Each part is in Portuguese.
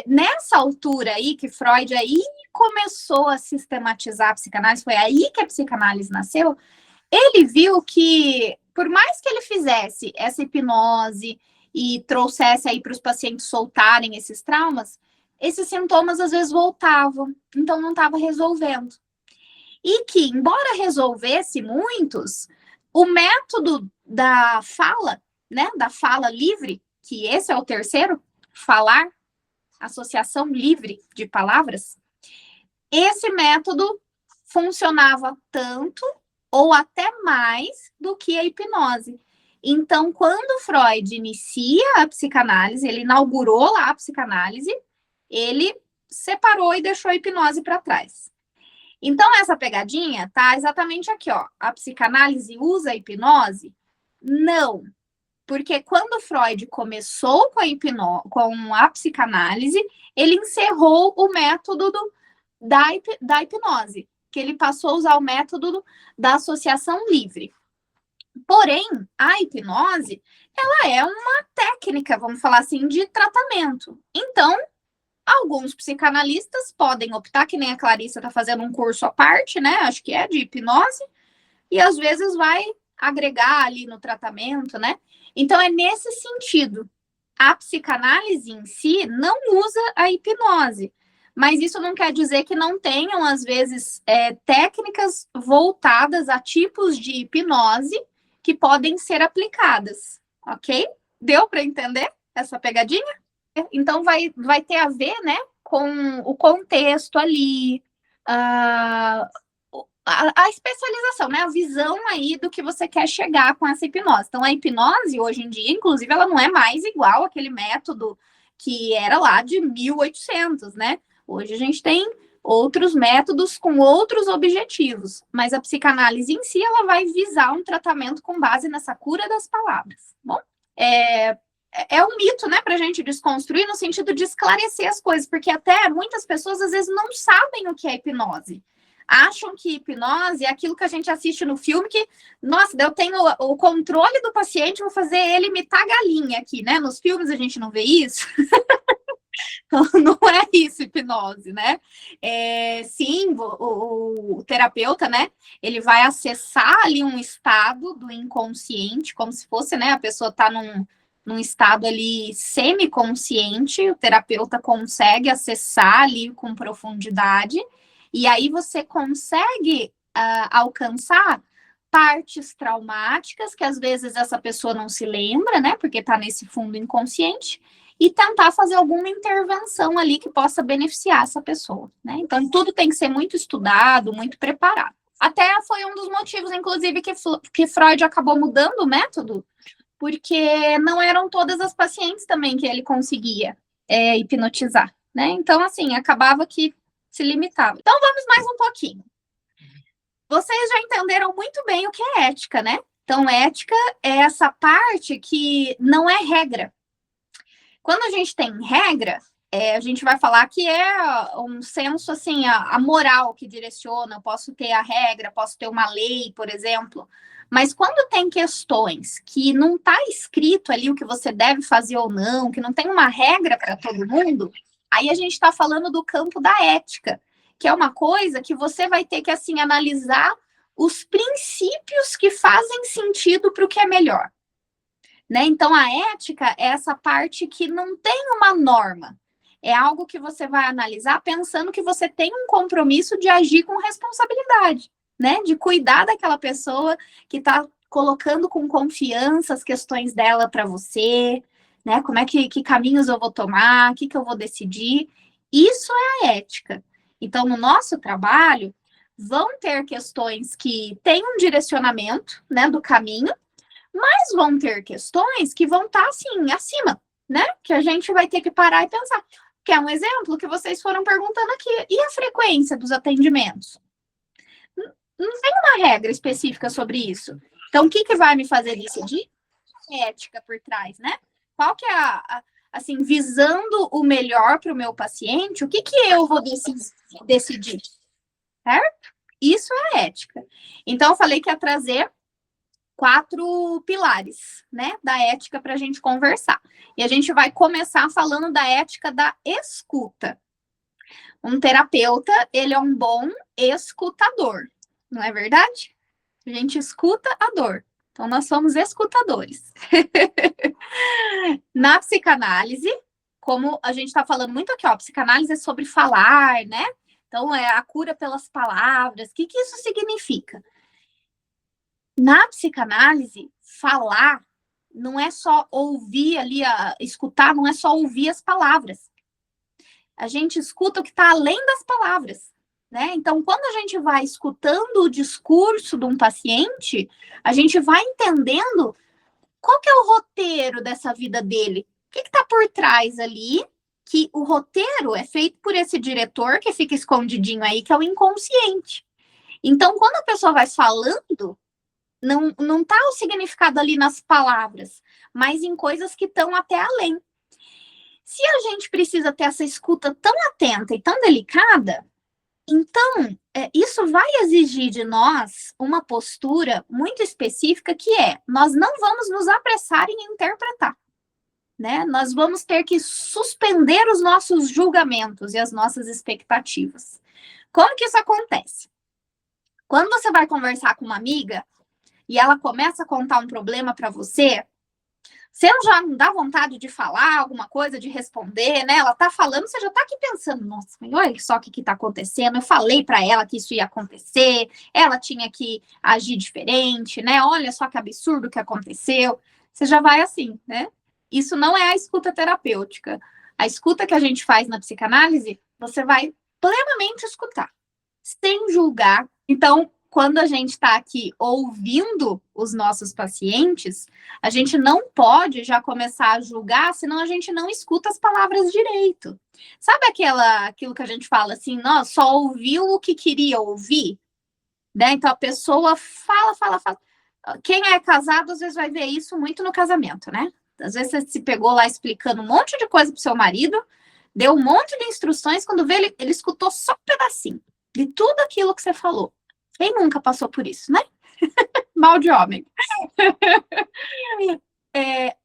Nessa altura aí que Freud aí começou a sistematizar a psicanálise, foi aí que a psicanálise nasceu, ele viu que, por mais que ele fizesse essa hipnose e trouxesse aí para os pacientes soltarem esses traumas, esses sintomas às vezes voltavam, então não estava resolvendo. E que, embora resolvesse muitos, o método da fala, né, da fala livre, que esse é o terceiro, falar, associação livre de palavras, esse método funcionava tanto ou até mais do que a hipnose. Então, quando Freud inicia a psicanálise, ele inaugurou lá a psicanálise, ele separou e deixou a hipnose para trás. Então, essa pegadinha tá exatamente aqui, ó. A psicanálise usa a hipnose? Não. Porque quando Freud começou com a psicanálise, ele encerrou o método da hipnose, que ele passou a usar o método da associação livre. Porém, a hipnose, ela é uma técnica, vamos falar assim, de tratamento. Então, alguns psicanalistas podem optar, que nem a Clarissa está fazendo um curso à parte, né? Acho que é de hipnose, e às vezes vai agregar ali no tratamento, né? Então, é nesse sentido. A psicanálise em si não usa a hipnose, mas isso não quer dizer que não tenham, às vezes, técnicas voltadas a tipos de hipnose que podem ser aplicadas, ok? Deu para entender essa pegadinha? Então, vai ter a ver, né, com o contexto ali, a especialização, né, a visão aí do que você quer chegar com essa hipnose. Então, a hipnose, hoje em dia, inclusive, ela não é mais igual àquele método que era lá de 1800, né? Hoje a gente tem outros métodos com outros objetivos, mas a psicanálise em si, ela vai visar um tratamento com base nessa cura das palavras. Bom, é um mito, né, para a gente desconstruir no sentido de esclarecer as coisas, porque até muitas pessoas às vezes não sabem o que é hipnose. Acham que hipnose é aquilo que a gente assiste no filme, que, nossa, eu tenho o controle do paciente, vou fazer ele imitar galinha aqui, né? Nos filmes a gente não vê isso. Então, não é isso, hipnose, né? Sim, o terapeuta, né? Ele vai acessar ali um estado do inconsciente, como se fosse, né? A pessoa está num estado ali semiconsciente, o terapeuta consegue acessar ali com profundidade, e aí você consegue alcançar partes traumáticas, que às vezes essa pessoa não se lembra, né? Porque está nesse fundo inconsciente, e tentar fazer alguma intervenção ali que possa beneficiar essa pessoa, né? Então, tudo tem que ser muito estudado, muito preparado. Até foi um dos motivos, inclusive, que Freud acabou mudando o método, porque não eram todas as pacientes também que ele conseguia hipnotizar, né? Então, assim, acabava que se limitava. Então, vamos mais um pouquinho. Vocês já entenderam muito bem o que é ética, né? Então, ética é essa parte que não é regra. Quando a gente tem regra, a gente vai falar que é um senso, assim, a moral que direciona. Eu posso ter a regra, posso ter uma lei, por exemplo. Mas quando tem questões que não está escrito ali o que você deve fazer ou não, que não tem uma regra para todo mundo, aí a gente está falando do campo da ética, que é uma coisa que você vai ter que, assim, analisar os princípios que fazem sentido para o que é melhor. Né? Então, a ética é essa parte que não tem uma norma. É algo que você vai analisar pensando que você tem um compromisso de agir com responsabilidade, né? De cuidar daquela pessoa que está colocando com confiança as questões dela para você, né? Como é que caminhos eu vou tomar, o que eu vou decidir. Isso é a ética. Então, no nosso trabalho, vão ter questões que têm um direcionamento, né, do caminho, mas vão ter questões que vão estar, assim, acima, né? Que a gente vai ter que parar e pensar. Que é um exemplo que vocês foram perguntando aqui. E a frequência dos atendimentos? Não tem uma regra específica sobre isso. Então, o que vai me fazer decidir? Ética por trás, né? Qual que é assim, visando o melhor para o meu paciente, o que eu vou decidir? Certo? Isso é ética. Então, eu falei que ia trazer 4 pilares, né, da ética para a gente conversar. E a gente vai começar falando da ética da escuta. Um terapeuta, ele é um bom escutador, não é verdade? A gente escuta a dor. Então, nós somos escutadores. Na psicanálise, como a gente está falando muito aqui, ó, psicanálise é sobre falar, né? Então, é a cura pelas palavras. O que isso significa? Na psicanálise, falar não é só ouvir ali, escutar não é só ouvir as palavras. A gente escuta o que está além das palavras, né? Então, quando a gente vai escutando o discurso de um paciente, a gente vai entendendo qual que é o roteiro dessa vida dele. O que está por trás ali? Que o roteiro é feito por esse diretor que fica escondidinho aí, que é o inconsciente. Então, quando a pessoa vai falando, não tá o significado ali nas palavras, mas em coisas que estão até além. Se a gente precisa ter essa escuta tão atenta e tão delicada, então isso vai exigir de nós uma postura muito específica, que nós não vamos nos apressar em interpretar, né? Nós vamos ter que suspender os nossos julgamentos e as nossas expectativas. Como que isso acontece? Quando você vai conversar com uma amiga e ela começa a contar um problema para você já não dá vontade de falar alguma coisa, de responder, né? Ela tá falando, você já tá aqui pensando, nossa, olha só o que tá acontecendo, eu falei para ela que isso ia acontecer, ela tinha que agir diferente, né? Olha só que absurdo que aconteceu. Você já vai assim, né? Isso não é a escuta terapêutica. A escuta que a gente faz na psicanálise, você vai plenamente escutar, sem julgar. Então, quando a gente está aqui ouvindo os nossos pacientes, a gente não pode já começar a julgar, senão a gente não escuta as palavras direito. Sabe aquilo que a gente fala assim, nossa, só ouviu o que queria ouvir? Né? Então a pessoa fala. Quem é casado, às vezes vai ver isso muito no casamento, né? Às vezes você se pegou lá explicando um monte de coisa pro seu marido, deu um monte de instruções, quando vê, ele escutou só um pedacinho de tudo aquilo que você falou. Quem nunca passou por isso, né? Mal de homem.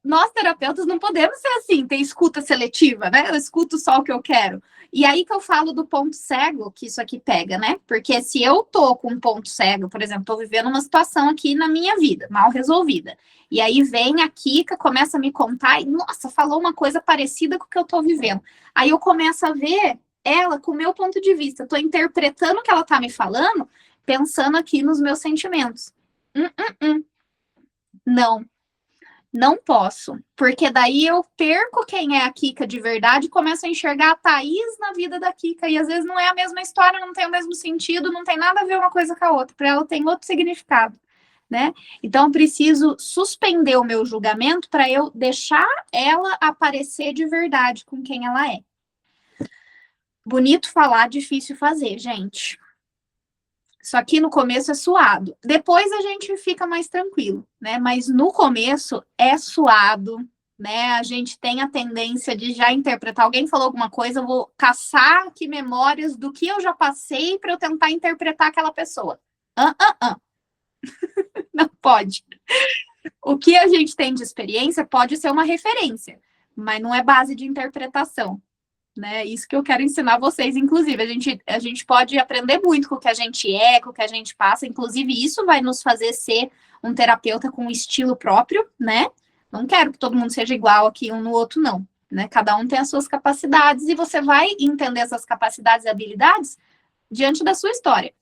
Nós, terapeutas, não podemos ser assim, ter escuta seletiva, né? Eu escuto só o que eu quero. E aí que eu falo do ponto cego, que isso aqui pega, né? Porque se eu tô com um ponto cego, por exemplo, tô vivendo uma situação aqui na minha vida, mal resolvida. E aí vem a Kika, começa a me contar e, nossa, falou uma coisa parecida com o que eu tô vivendo. Aí eu começo a ver ela com o meu ponto de vista. Eu tô interpretando o que ela tá me falando, pensando aqui nos meus sentimentos. Não posso, porque daí eu perco quem é a Kika de verdade e começo a enxergar a Thaís na vida da Kika, e às vezes não é a mesma história, não tem o mesmo sentido, não tem nada a ver uma coisa com a outra, para ela tem outro significado, né? Então eu preciso suspender o meu julgamento para eu deixar ela aparecer de verdade com quem ela é. Bonito falar, difícil fazer, gente. Isso aqui no começo é suado. Depois a gente fica mais tranquilo, né? Mas no começo é suado, né? A gente tem a tendência de já interpretar. Alguém falou alguma coisa, eu vou caçar aqui memórias do que eu já passei para eu tentar interpretar aquela pessoa. Não pode. O que a gente tem de experiência pode ser uma referência, mas não é base de interpretação. Né? Isso que eu quero ensinar vocês, inclusive. A gente pode aprender muito com o que a gente com o que a gente passa, inclusive isso vai nos fazer ser um terapeuta com um estilo próprio, né? Não quero que todo mundo seja igual aqui um no outro, não. Né? Cada um tem as suas capacidades e você vai entender essas capacidades e habilidades diante da sua história.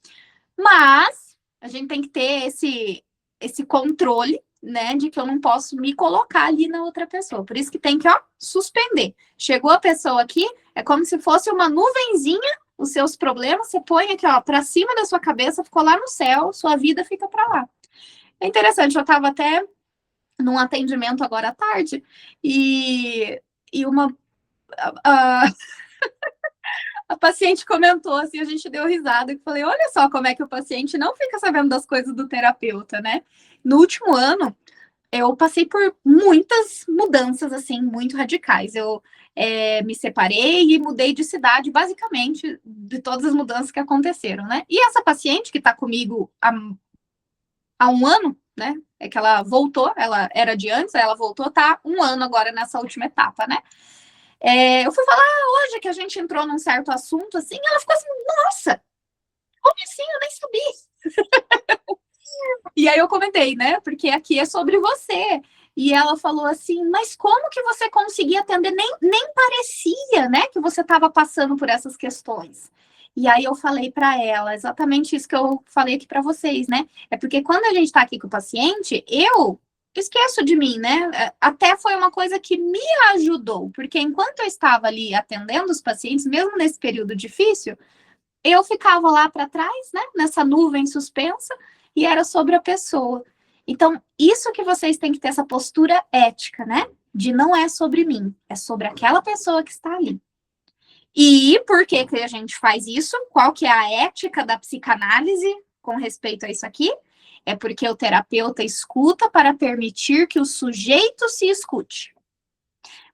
Mas a gente tem que ter esse controle, né, de que eu não posso me colocar ali na outra pessoa. Por isso que tem que, suspender. Chegou a pessoa aqui, é como se fosse uma nuvenzinha, os seus problemas, você põe aqui, para cima da sua cabeça, ficou lá no céu, sua vida fica para lá. É interessante, eu estava até num atendimento agora à tarde, e a paciente comentou, assim, a gente deu risada, e falei, olha só como é que o paciente não fica sabendo das coisas do terapeuta, né? No último ano, eu passei por muitas mudanças, assim, muito radicais. Eu me separei e mudei de cidade, basicamente, de todas as mudanças que aconteceram, né? E essa paciente que está comigo há um ano, né? É que ela voltou, ela era de antes, aí ela voltou, tá 1 ano agora nessa última etapa, né? Eu fui falar hoje que a gente entrou num certo assunto, assim, ela ficou assim, nossa, como assim? Eu nem sabia. E aí eu comentei, né? Porque aqui é sobre você. E ela falou assim, mas como que você conseguia atender? Nem parecia, né, que você estava passando por essas questões. E aí eu falei para ela exatamente isso que eu falei aqui para vocês, né? É porque quando a gente está aqui com o paciente, eu esqueço de mim, né? Até foi uma coisa que me ajudou, porque enquanto eu estava ali atendendo os pacientes, mesmo nesse período difícil, eu ficava lá para trás, né, nessa nuvem suspensa, e era sobre a pessoa. Então, isso que vocês têm que ter essa postura ética, né? De não é sobre mim, é sobre aquela pessoa que está ali. E por que que a gente faz isso? Qual que é a ética da psicanálise com respeito a isso aqui? É porque o terapeuta escuta para permitir que o sujeito se escute.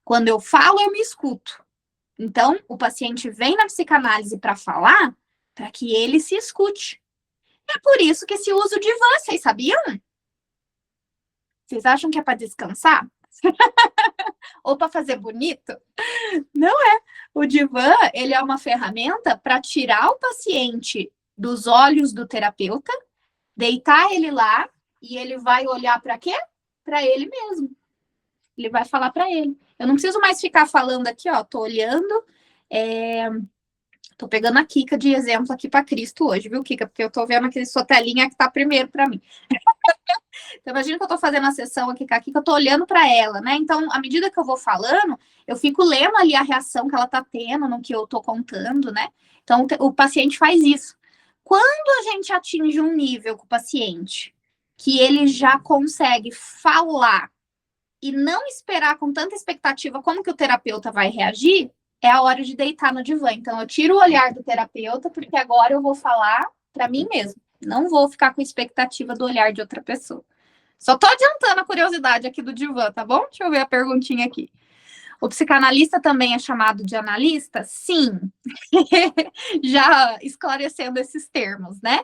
Quando eu falo, eu me escuto. Então, o paciente vem na psicanálise para falar, para que ele se escute. É por isso que esse uso de van, vocês sabiam? Vocês acham que é para descansar? Ou para fazer bonito? Não é. O divã, ele é uma ferramenta para tirar o paciente dos olhos do terapeuta, deitar ele lá e ele vai olhar para quê? Para ele mesmo. Ele vai falar para ele. Eu não preciso mais ficar falando aqui, ó, tô olhando, tô pegando a Kika de exemplo aqui para Cristo hoje, viu, Kika? Porque eu tô vendo aquele sua telinha que tá primeiro para mim. Então, imagina que eu tô fazendo a sessão aqui com a Kika, eu tô olhando para ela, né? Então, à medida que eu vou falando, eu fico lendo ali a reação que ela tá tendo no que eu tô contando, né? Então, o paciente faz isso. Quando a gente atinge um nível com o paciente que ele já consegue falar e não esperar com tanta expectativa como que o terapeuta vai reagir, é a hora de deitar no divã. Então, eu tiro o olhar do terapeuta, porque agora eu vou falar para mim mesmo. Não vou ficar com expectativa do olhar de outra pessoa. Só tô adiantando a curiosidade aqui do divã, tá bom? Deixa eu ver a perguntinha aqui. O psicanalista também é chamado de analista? Sim. Já esclarecendo esses termos, né?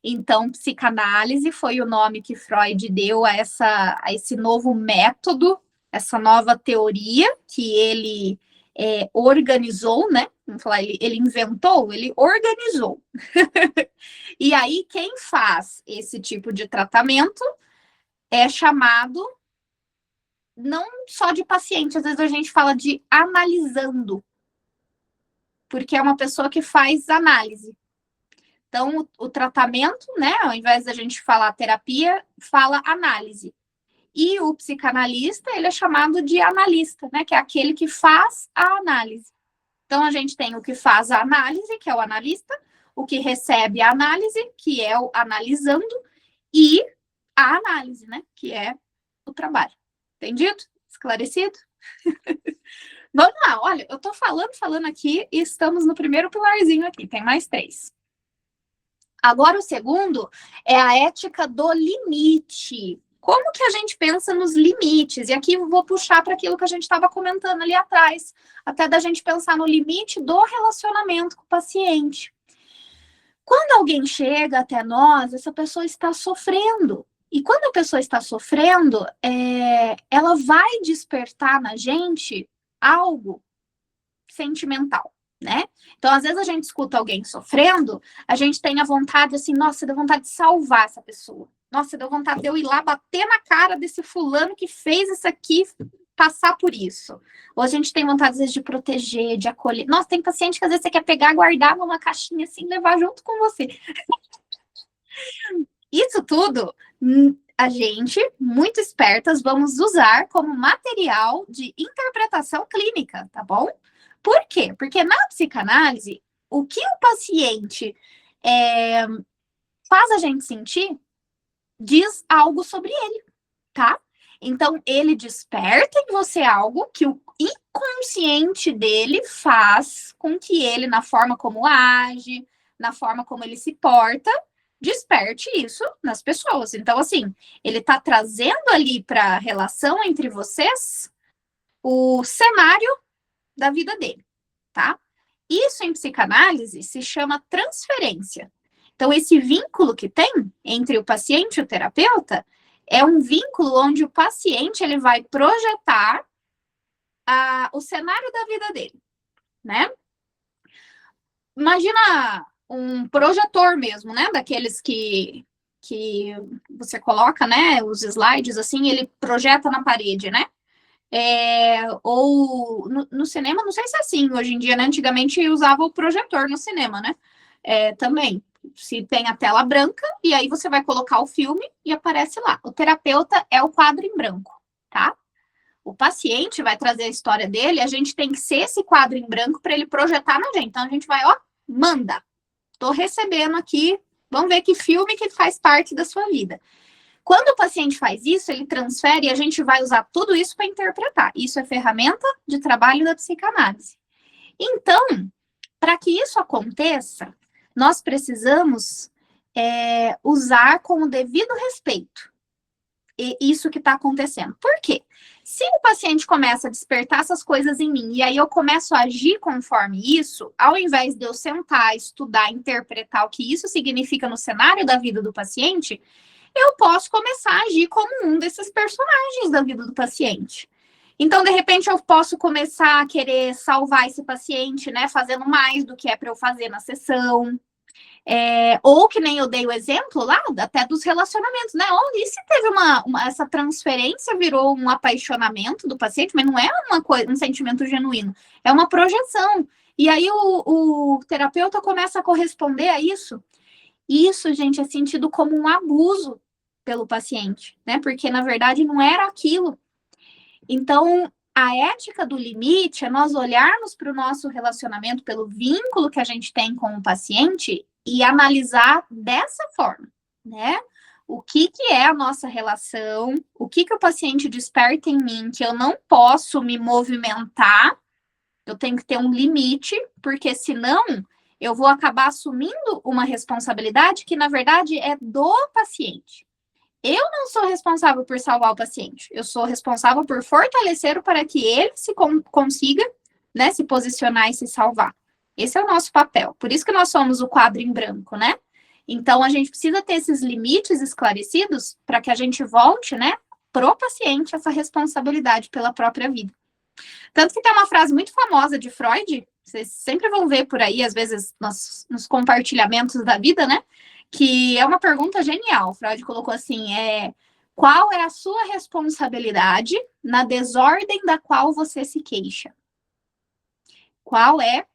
Então, psicanálise foi o nome que Freud deu a esse novo método, essa nova teoria que ele organizou, né? Vamos falar, ele inventou, ele organizou. E aí, quem faz esse tipo de tratamento é chamado não só de paciente, às vezes a gente fala de analisando, porque é uma pessoa que faz análise. Então, o tratamento, né, ao invés da gente falar terapia, fala análise. E o psicanalista, ele é chamado de analista, né, que é aquele que faz a análise. Então, a gente tem o que faz a análise, que é o analista, o que recebe a análise, que é o analisando, e a análise, né, que é o trabalho. Entendido? Esclarecido? Vamos lá, olha, eu tô falando aqui e estamos no primeiro pilarzinho aqui, tem mais 3. Agora, o segundo é a ética do limite. Como que a gente pensa nos limites? E aqui eu vou puxar para aquilo que a gente estava comentando ali atrás, até da gente pensar no limite do relacionamento com o paciente. Quando alguém chega até nós, essa pessoa está sofrendo. E quando a pessoa está sofrendo, ela vai despertar na gente algo sentimental, né? Então, às vezes a gente escuta alguém sofrendo, a gente tem a vontade, assim, nossa, dá vontade de salvar essa pessoa. Nossa, deu vontade de eu ir lá bater na cara desse fulano que fez isso aqui passar por isso. Ou a gente tem vontade, às vezes, de proteger, de acolher. Nossa, tem paciente que às vezes você quer pegar, guardar numa caixinha assim, levar junto com você. Isso tudo, a gente, muito espertas, vamos usar como material de interpretação clínica, tá bom? Por quê? Porque na psicanálise, o que o paciente faz a gente sentir diz algo sobre ele, tá? Então, ele desperta em você algo que o inconsciente dele faz com que ele, na forma como age, na forma como ele se porta, desperte isso nas pessoas. Então, assim, ele tá trazendo ali para a relação entre vocês o cenário da vida dele, tá? Isso em psicanálise se chama transferência. Então, esse vínculo que tem entre o paciente e o terapeuta É um vínculo onde o paciente ele vai projetar o cenário da vida dele, né? Imagina um projetor mesmo, né? Daqueles que você coloca, né? Os slides, assim, ele projeta na parede, né? Ou no cinema, não sei se é assim hoje em dia, né? Antigamente usava o projetor no cinema, né? Também. Se tem a tela branca, e aí você vai colocar o filme e aparece lá. O terapeuta é o quadro em branco, tá? O paciente vai trazer a história dele, a gente tem que ser esse quadro em branco para ele projetar na gente. Então a gente vai, ó, manda. Tô recebendo aqui, vamos ver que filme que faz parte da sua vida. Quando o paciente faz isso, ele transfere e a gente vai usar tudo isso para interpretar. Isso é ferramenta de trabalho da psicanálise. Então, para que isso aconteça, nós precisamos usar com o devido respeito isso que está acontecendo. Por quê? Se o paciente começa a despertar essas coisas em mim e aí eu começo a agir conforme isso, ao invés de eu sentar, estudar, interpretar o que isso significa no cenário da vida do paciente, eu posso começar a agir como um desses personagens da vida do paciente. Então, de repente, eu posso começar a querer salvar esse paciente, né? Fazendo mais do que é para eu fazer na sessão. Ou que nem eu dei o exemplo lá, até dos relacionamentos, né? E se teve essa transferência virou um apaixonamento do paciente, mas não é um sentimento genuíno, é uma projeção. E aí o terapeuta começa a corresponder a isso. Isso, gente, é sentido como um abuso pelo paciente, né? Porque, na verdade, não era aquilo. Então, a ética do limite é nós olharmos para o nosso relacionamento, pelo vínculo que a gente tem com o paciente e analisar dessa forma, né? O que é a nossa relação, o que o paciente desperta em mim, que eu não posso me movimentar, eu tenho que ter um limite, porque senão eu vou acabar assumindo uma responsabilidade que, na verdade, é do paciente. Eu não sou responsável por salvar o paciente, eu sou responsável por fortalecer para que ele consiga, né, se posicionar e se salvar. Esse é o nosso papel. Por isso que nós somos o quadro em branco, né? Então, a gente precisa ter esses limites esclarecidos para que a gente volte, né, pro paciente essa responsabilidade pela própria vida. Tanto que tem uma frase muito famosa de Freud, vocês sempre vão ver por aí, às vezes, nos compartilhamentos da vida, né? Que é uma pergunta genial. Freud colocou assim, qual é a sua responsabilidade na desordem da qual você se queixa? Qual é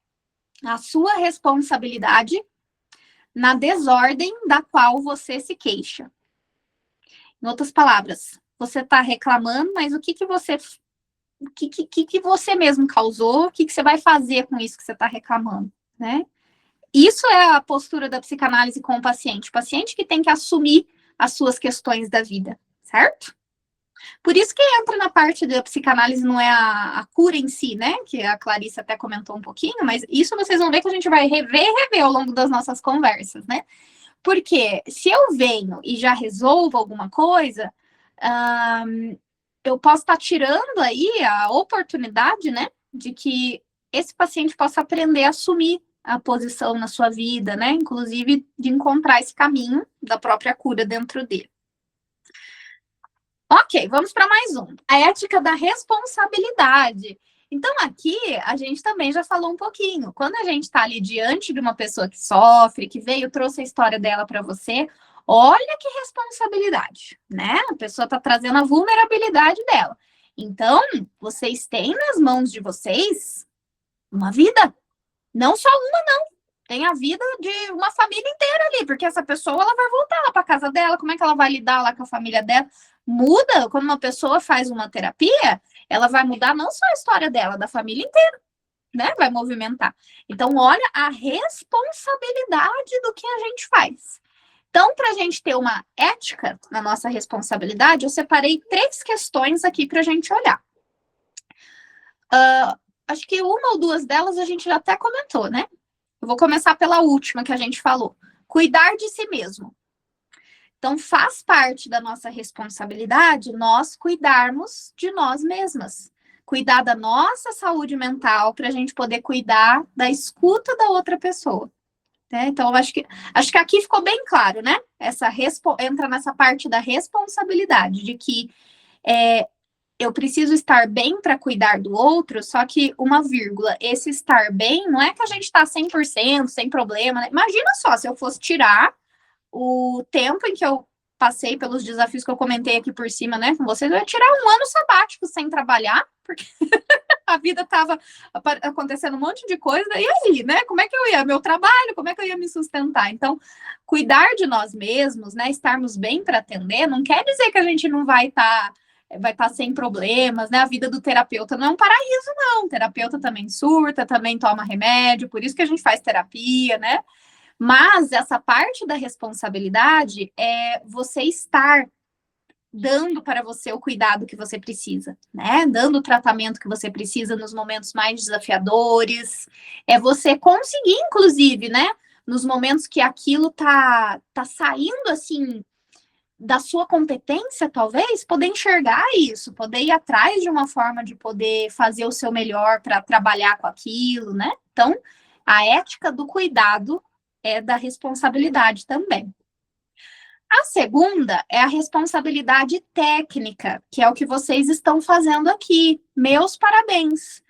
a sua responsabilidade na desordem da qual você se queixa? Em outras palavras, você está reclamando, mas o que você mesmo causou? O que você vai fazer com isso que você está reclamando, né? Isso é a postura da psicanálise com o paciente que tem que assumir as suas questões da vida, certo? Por isso que entra na parte da psicanálise, não é a cura em si, né? Que a Clarice até comentou um pouquinho, mas isso vocês vão ver que a gente vai rever e rever ao longo das nossas conversas, né? Porque se eu venho e já resolvo alguma coisa, eu posso estar tirando aí a oportunidade, né? De que esse paciente possa aprender a assumir a posição na sua vida, né? Inclusive de encontrar esse caminho da própria cura dentro dele. Ok, vamos para mais um. A ética da responsabilidade. Então, aqui, a gente também já falou um pouquinho. Quando a gente está ali diante de uma pessoa que sofre, que veio, trouxe a história dela para você, olha que responsabilidade, né? A pessoa está trazendo a vulnerabilidade dela. Então, vocês têm nas mãos de vocês uma vida. Não só uma, não. Tem a vida de uma família inteira ali, porque essa pessoa ela vai voltar lá para casa dela, como é que ela vai lidar lá com a família dela? Muda, quando uma pessoa faz uma terapia, ela vai mudar não só a história dela, da família inteira, né? Vai movimentar. Então, olha a responsabilidade do que a gente faz. Então, para a gente ter uma ética na nossa responsabilidade, eu separei 3 questões aqui para a gente olhar. Acho que uma ou duas delas a gente já até comentou, né? Eu vou começar pela última que a gente falou. Cuidar de si mesmo. Então, faz parte da nossa responsabilidade nós cuidarmos de nós mesmas. Cuidar da nossa saúde mental para a gente poder cuidar da escuta da outra pessoa. Né? Então, acho que aqui ficou bem claro, né? entra nessa parte da responsabilidade, de que eu preciso estar bem para cuidar do outro, só que uma vírgula, esse estar bem não é que a gente está 100%, sem problema, né? Imagina só, se eu fosse tirar o tempo em que eu passei pelos desafios que eu comentei aqui por cima, né, com vocês, eu ia tirar um ano sabático sem trabalhar, porque a vida estava acontecendo um monte de coisa, e aí, né, como é que eu ia, meu trabalho, como é que eu ia me sustentar? Então, cuidar de nós mesmos, né, estarmos bem para atender, não quer dizer que a gente não vai estar sem problemas, né? A vida do terapeuta não é um paraíso, não. O terapeuta também surta, também toma remédio, por isso que a gente faz terapia, né? Mas essa parte da responsabilidade é você estar dando para você o cuidado que você precisa, né? Dando o tratamento que você precisa nos momentos mais desafiadores. É você conseguir, inclusive, né? Nos momentos que aquilo tá saindo assim da sua competência, talvez, poder enxergar isso, poder ir atrás de uma forma de poder fazer o seu melhor para trabalhar com aquilo, né? Então, a ética do cuidado é da responsabilidade também. A segunda é a responsabilidade técnica, que é o que vocês estão fazendo aqui. Meus parabéns!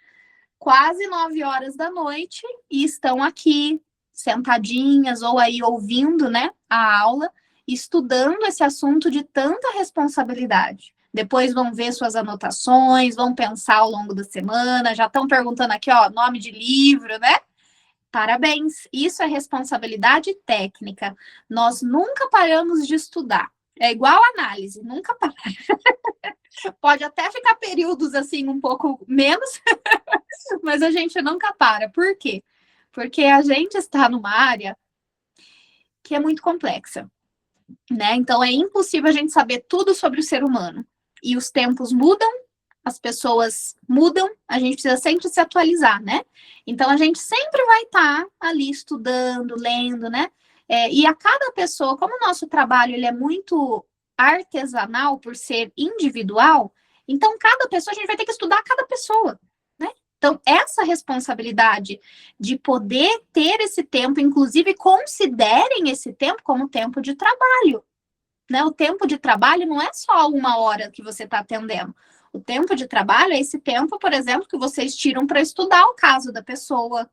Quase 9 horas da noite e estão aqui, sentadinhas ou aí ouvindo, né, a aula, estudando esse assunto de tanta responsabilidade. Depois vão ver suas anotações, vão pensar ao longo da semana, já estão perguntando aqui, ó, nome de livro, né? Parabéns, isso é responsabilidade técnica. Nós nunca paramos de estudar. É igual análise, nunca para. Pode até ficar períodos assim um pouco menos, mas a gente nunca para. Por quê? Porque a gente está numa área que é muito complexa, né? Então é impossível a gente saber tudo sobre o ser humano. E os tempos mudam, as pessoas mudam, a gente precisa sempre se atualizar, né? Então a gente sempre vai estar ali estudando, lendo, né? E a cada pessoa, como o nosso trabalho ele é muito artesanal por ser individual, então cada pessoa a gente vai ter que estudar cada pessoa, né? Então essa responsabilidade de poder ter esse tempo, inclusive considerem esse tempo como tempo de trabalho, né? O tempo de trabalho não é só 1 hora que você está atendendo. O tempo de trabalho é esse tempo, por exemplo, que vocês tiram para estudar o caso da pessoa,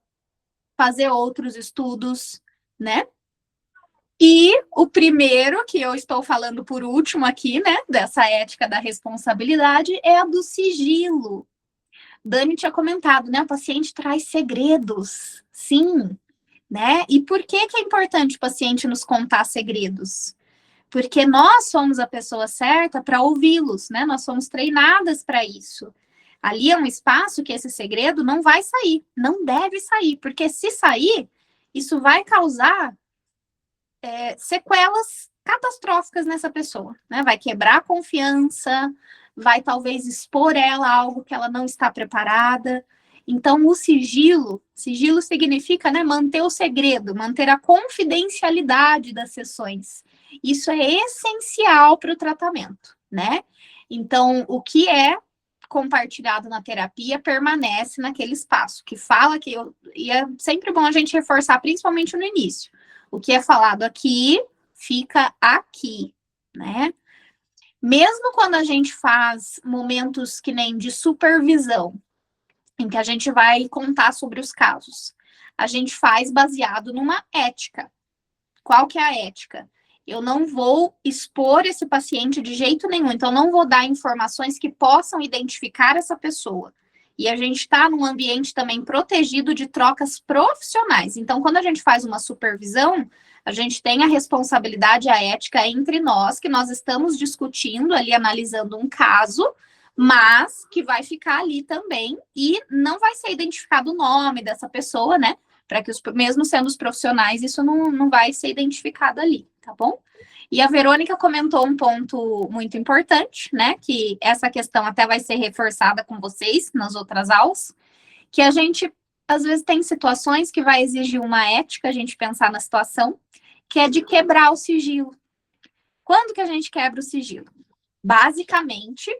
fazer outros estudos, né? E o primeiro, que eu estou falando por último aqui, né, dessa ética da responsabilidade, é a do sigilo. Dani tinha comentado, né? O paciente traz segredos. Sim, né? E por que é importante o paciente nos contar segredos? Porque nós somos a pessoa certa para ouvi-los, né? Nós somos treinadas para isso. Ali é um espaço que esse segredo não vai sair, não deve sair, porque se sair, isso vai causar sequelas catastróficas nessa pessoa, né? Vai quebrar a confiança, vai talvez expor ela a algo que ela não está preparada. Então, o sigilo significa, né, manter o segredo, manter a confidencialidade das sessões. Isso é essencial para o tratamento, né? Então, o que é compartilhado na terapia permanece naquele espaço, que fala que e é sempre bom a gente reforçar, principalmente no início. O que é falado aqui, fica aqui, né? Mesmo quando a gente faz momentos que nem de supervisão, em que a gente vai contar sobre os casos, a gente faz baseado numa ética. Qual que é a ética? Eu não vou expor esse paciente de jeito nenhum, então não vou dar informações que possam identificar essa pessoa. E a gente está num ambiente também protegido de trocas profissionais. Então, quando a gente faz uma supervisão, a gente tem a responsabilidade, a ética entre nós, que nós estamos discutindo ali, analisando um caso, mas que vai ficar ali também e não vai ser identificado o nome dessa pessoa, né? Para que, mesmo sendo os profissionais, isso não vai ser identificado ali, tá bom? E a Verônica comentou um ponto muito importante, né? Que essa questão até vai ser reforçada com vocês nas outras aulas, que a gente, às vezes, tem situações que vai exigir uma ética, a gente pensar na situação, que é de quebrar o sigilo. Quando que a gente quebra o sigilo? Basicamente,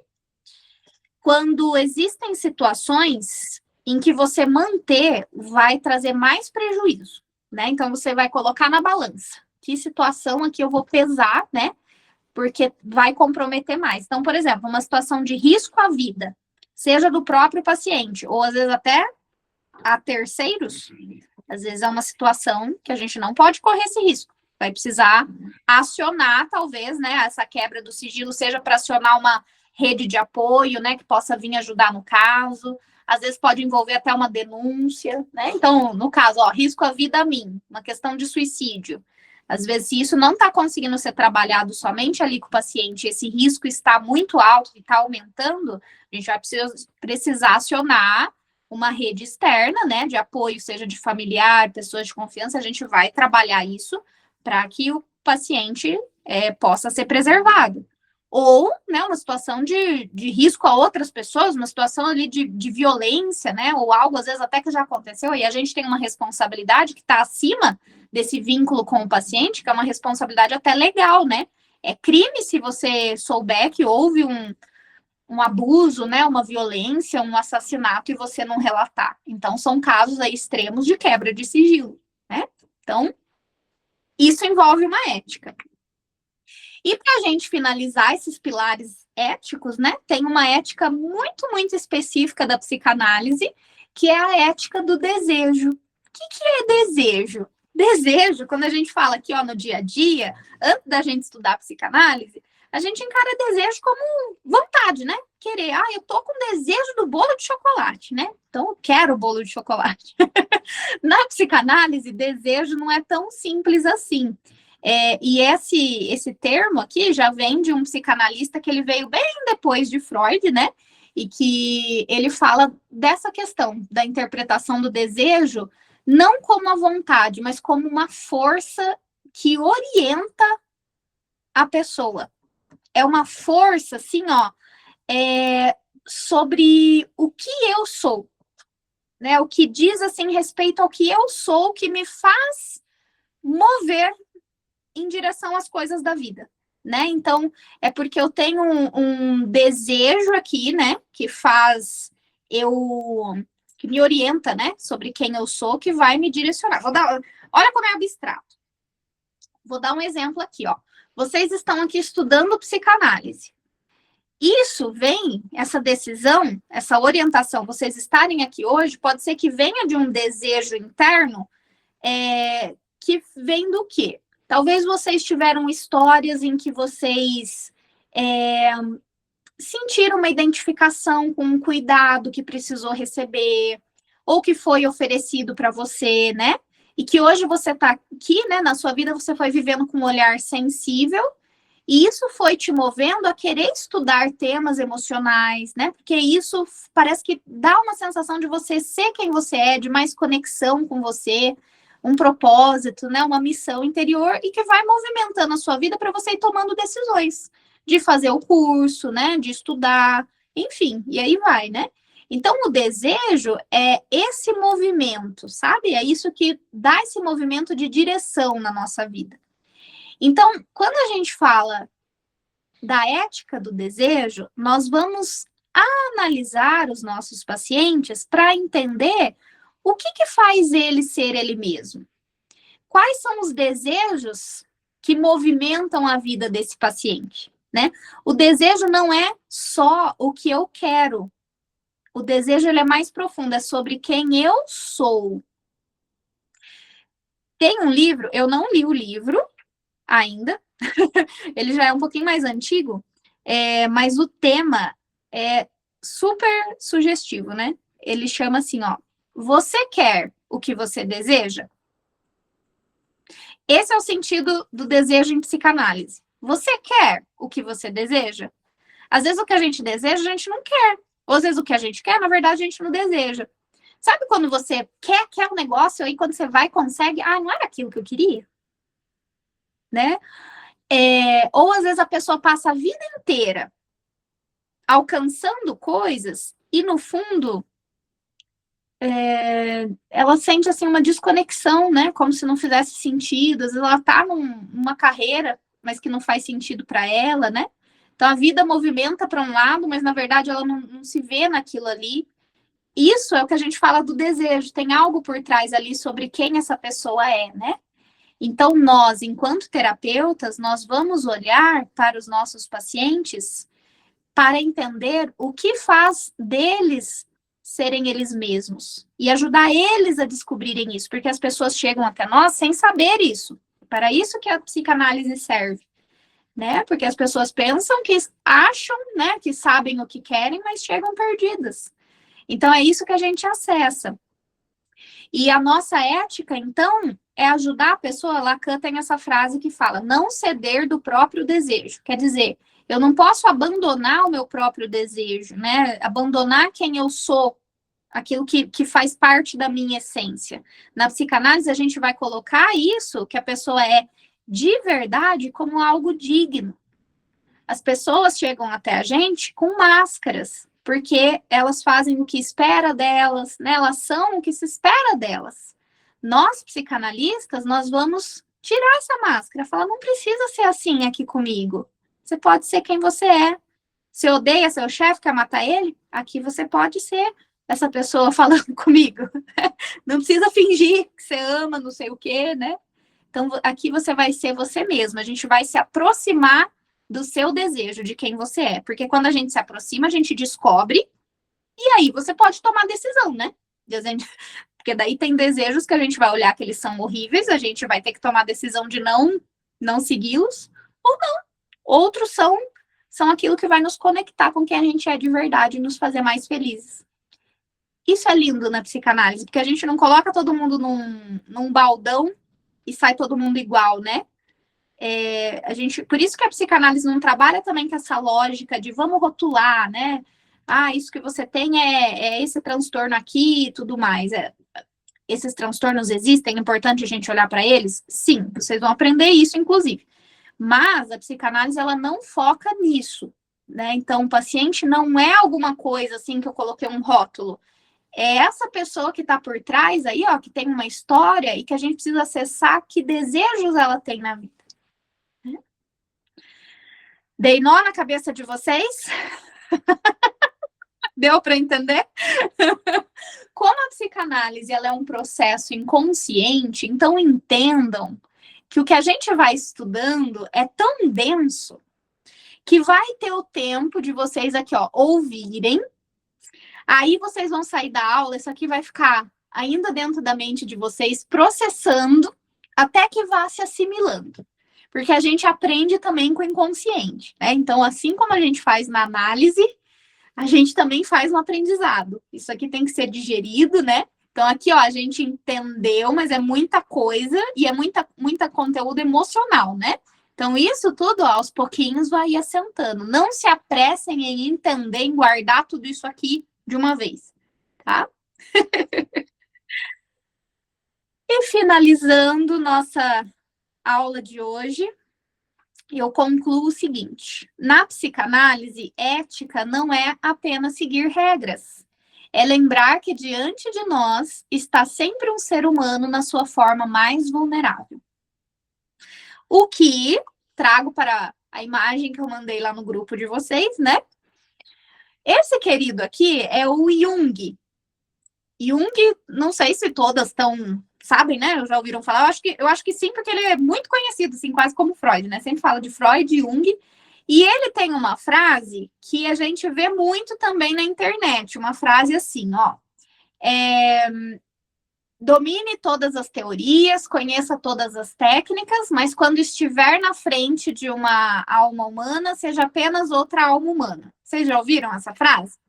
quando existem situações em que você manter vai trazer mais prejuízo, né? Então, você vai colocar na balança. que situação aqui eu vou pesar, né? Porque vai comprometer mais. Então, por exemplo, uma situação de risco à vida, seja do próprio paciente, ou às vezes até a terceiros, às vezes é uma situação que a gente não pode correr esse risco. Vai precisar acionar, talvez, né, essa quebra do sigilo, seja para acionar uma rede de apoio, né, que possa vir ajudar no caso. Às vezes pode envolver até uma denúncia, né? Então, no caso, ó, risco à vida a mim, uma questão de suicídio. Às vezes, se isso não está conseguindo ser trabalhado somente ali com o paciente, esse risco está muito alto e está aumentando, a gente vai precisar acionar uma rede externa, né, de apoio, seja de familiar, pessoas de confiança, a gente vai trabalhar isso para que o paciente possa ser preservado. Ou, né, uma situação de risco a outras pessoas, uma situação ali de violência, né, ou algo, às vezes, até que já aconteceu, e a gente tem uma responsabilidade que está acima desse vínculo com o paciente, que é uma responsabilidade até legal, né? É crime se você souber que houve um abuso, né, uma violência, um assassinato e você não relatar. Então, são casos aí extremos de quebra de sigilo, né? Então, isso envolve uma ética. E para a gente finalizar esses pilares éticos, né, tem uma ética muito, muito específica da psicanálise, que é a ética do desejo. O que é desejo? Desejo, quando a gente fala aqui, ó, no dia a dia, antes da gente estudar psicanálise, a gente encara desejo como vontade, né? Querer, eu tô com desejo do bolo de chocolate, né? Então, eu quero o bolo de chocolate. Na psicanálise, desejo não é tão simples assim. E esse termo aqui já vem de um psicanalista que ele veio bem depois de Freud, né? E que ele fala dessa questão da interpretação do desejo, não como a vontade, mas como uma força que orienta a pessoa. É uma força, assim, ó, sobre o que eu sou, né? O que diz, assim, respeito ao que eu sou, que me faz mover em direção às coisas da vida, né? Então, é porque eu tenho um desejo aqui, né? Que me orienta, né? Sobre quem eu sou, que vai me direcionar. Olha como é abstrato. Vou dar um exemplo aqui, ó. Vocês estão aqui estudando psicanálise. Isso vem, essa decisão, essa orientação, vocês estarem aqui hoje, pode ser que venha de um desejo interno, que vem do quê? Talvez vocês tiveram histórias em que vocês sentiram uma identificação com um cuidado que precisou receber, ou que foi oferecido para você, né? E que hoje você está aqui, né? Na sua vida você foi vivendo com um olhar sensível, e isso foi te movendo a querer estudar temas emocionais, né? Porque isso parece que dá uma sensação de você ser quem você é, de mais conexão com você, um propósito, né? Uma missão interior, e que vai movimentando a sua vida para você ir tomando decisões de fazer o curso, né? De estudar, enfim, e aí vai, né? Então, o desejo é esse movimento, sabe? É isso que dá esse movimento de direção na nossa vida. Então, quando a gente fala da ética do desejo, nós vamos analisar os nossos pacientes para entender o que faz ele ser ele mesmo. Quais são os desejos que movimentam a vida desse paciente, né? O desejo não é só o que eu quero. O desejo ele é mais profundo, é sobre quem eu sou. Tem um livro, eu não li o livro ainda, ele já é um pouquinho mais antigo, mas o tema é super sugestivo, né? Ele chama assim, ó, você quer o que você deseja? Esse é o sentido do desejo em psicanálise. Você quer o que você deseja? Às vezes o que a gente deseja, a gente não quer. Ou às vezes o que a gente quer, na verdade, a gente não deseja. Sabe quando você quer um negócio, aí quando você vai e consegue, não era aquilo que eu queria? Né? Ou às vezes a pessoa passa a vida inteira alcançando coisas e, no fundo, ela sente assim uma desconexão, né? Como se não fizesse sentido. Às vezes ela tá numa carreira, mas que não faz sentido para ela, né? Então a vida movimenta para um lado, mas na verdade ela não se vê naquilo ali. Isso é o que a gente fala do desejo. Tem algo por trás ali sobre quem essa pessoa é, né? Então, nós, enquanto terapeutas, nós vamos olhar para os nossos pacientes para entender o que faz deles serem eles mesmos e ajudar eles a descobrirem isso, porque as pessoas chegam até nós sem saber isso. Para isso que a psicanálise serve, né? Porque as pessoas pensam que acham, né, que sabem o que querem, mas chegam perdidas. Então é isso que a gente acessa. E a nossa ética, então, é ajudar a pessoa. Lacan tem essa frase que fala: não ceder do próprio desejo. Quer dizer, eu não posso abandonar o meu próprio desejo, né? Abandonar quem eu sou, aquilo que faz parte da minha essência. Na psicanálise, a gente vai colocar isso, que a pessoa é de verdade, como algo digno. As pessoas chegam até a gente com máscaras, porque elas fazem o que espera delas, né? Elas são o que se espera delas. Nós, psicanalistas, nós vamos tirar essa máscara, falar, não precisa ser assim aqui comigo. Você pode ser quem você é. Você odeia seu chefe, quer matar ele? Aqui você pode ser essa pessoa falando comigo. Não precisa fingir que você ama, não sei o quê, né? Então, aqui você vai ser você mesmo. A gente vai se aproximar do seu desejo, de quem você é. Porque quando a gente se aproxima, a gente descobre, e aí você pode tomar decisão, né? Porque daí tem desejos que a gente vai olhar que eles são horríveis, a gente vai ter que tomar decisão de não segui-los, ou não. Outros são aquilo que vai nos conectar com quem a gente é de verdade e nos fazer mais felizes. Isso é lindo na psicanálise, porque a gente não coloca todo mundo num baldão e sai todo mundo igual, né? Por isso que a psicanálise não trabalha também com essa lógica de vamos rotular, né? Ah, isso que você tem é esse transtorno aqui e tudo mais. Esses transtornos existem, é importante a gente olhar para eles? Sim, vocês vão aprender isso, inclusive. Mas a psicanálise, ela não foca nisso, né? Então, o paciente não é alguma coisa assim que eu coloquei um rótulo. É essa pessoa que está por trás aí, ó, que tem uma história e que a gente precisa acessar que desejos ela tem na vida. Dei nó na cabeça de vocês? Deu para entender? Como a psicanálise ela é um processo inconsciente, então entendam que o que a gente vai estudando é tão denso que vai ter o tempo de vocês aqui, ó, ouvirem. Aí vocês vão sair da aula, isso aqui vai ficar ainda dentro da mente de vocês, processando até que vá se assimilando. Porque a gente aprende também com o inconsciente, né? Então, assim como a gente faz na análise, a gente também faz no aprendizado. Isso aqui tem que ser digerido, né? Então, aqui, ó, a gente entendeu, mas é muita coisa e é muita conteúdo emocional, né? Então, isso tudo, ó, aos pouquinhos, vai assentando. Não se apressem em entender, em guardar tudo isso aqui de uma vez, tá? E finalizando nossa aula de hoje, eu concluo o seguinte: na psicanálise, ética não é apenas seguir regras. É lembrar que diante de nós está sempre um ser humano na sua forma mais vulnerável. O que trago para a imagem que eu mandei lá no grupo de vocês, né? Esse querido aqui é o Jung. Jung, não sei se todas estão, sabem, né? Já ouviram falar? Eu acho que sim, porque ele é muito conhecido, assim, quase como Freud, né? Sempre fala de Freud, Jung. E ele tem uma frase que a gente vê muito também na internet. Uma frase assim, ó. Domine todas as teorias, conheça todas as técnicas, mas quando estiver na frente de uma alma humana, seja apenas outra alma humana. Vocês já ouviram essa frase?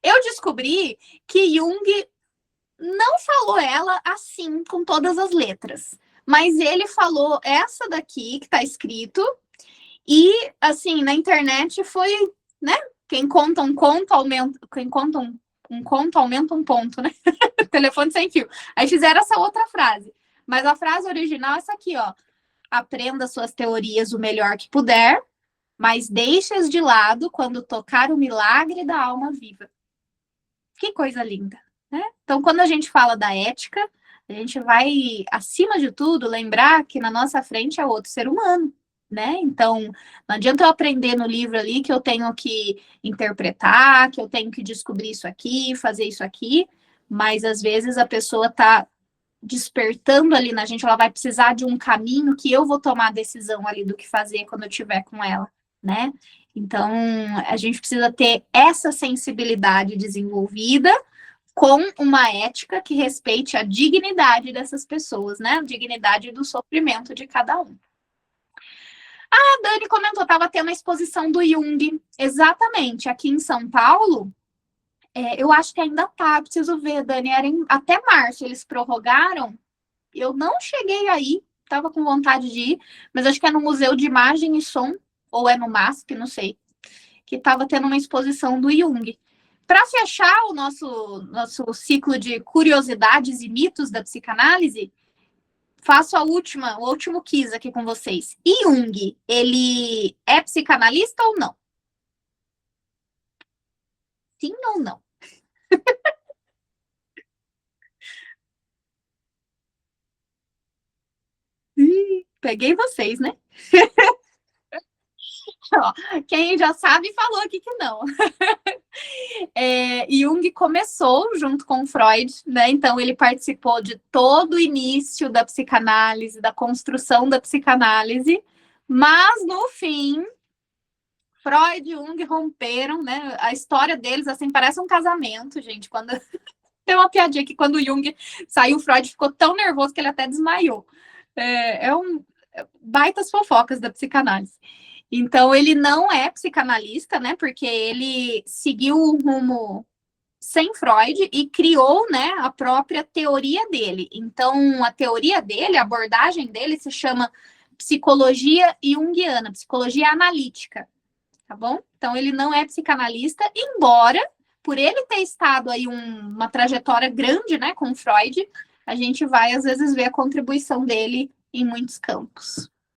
Eu descobri que Jung não falou ela assim, com todas as letras. Mas ele falou essa daqui, que tá escrito, e, assim, na internet foi, né? Quem conta um conto, aumenta... Quem conta um conto, aumenta um ponto, né? Telefone sem fio. Aí fizeram essa outra frase. Mas a frase original é essa aqui, ó. Aprenda suas teorias o melhor que puder, mas deixe-as de lado quando tocar o milagre da alma viva. Que coisa linda, né? Então, quando a gente fala da ética, a gente vai, acima de tudo, lembrar que na nossa frente é outro ser humano, né? Então, não adianta eu aprender no livro ali que eu tenho que interpretar, que eu tenho que descobrir isso aqui, fazer isso aqui, mas às vezes a pessoa tá despertando ali na gente, ela vai precisar de um caminho que eu vou tomar a decisão ali do que fazer quando eu estiver com ela, né? Então, a gente precisa ter essa sensibilidade desenvolvida com uma ética que respeite a dignidade dessas pessoas, né? A dignidade do sofrimento de cada um. A Dani comentou, estava tendo a exposição do Jung, exatamente, aqui em São Paulo. Eu acho que ainda tá, preciso ver, Dani, até março eles prorrogaram. Eu não cheguei aí, estava com vontade de ir, mas acho que é no Museu de Imagem e Som, ou é no MASP, não sei, que estava tendo uma exposição do Jung. Para fechar o nosso ciclo de curiosidades e mitos da psicanálise, faço o último quiz aqui com vocês. Jung, ele é psicanalista ou não? Sim ou não? Peguei vocês, né? Ó, quem já sabe falou aqui que não. Jung começou junto com Freud, né? Então ele participou de todo o início da psicanálise, da construção da psicanálise, mas no fim, Freud e Jung romperam, né? A história deles, assim, parece um casamento, gente. Quando tem uma piadinha que quando o Jung saiu, Freud ficou tão nervoso que ele até desmaiou. É um baitas fofocas da psicanálise. Então, ele não é psicanalista, né? Porque ele seguiu o rumo sem Freud e criou, né, a própria teoria dele. Então, a teoria dele, a abordagem dele se chama psicologia junguiana, psicologia analítica, tá bom? Então, ele não é psicanalista, embora, por ele ter estado aí uma trajetória grande, né, com Freud, a gente vai, às vezes, ver a contribuição dele em muitos campos.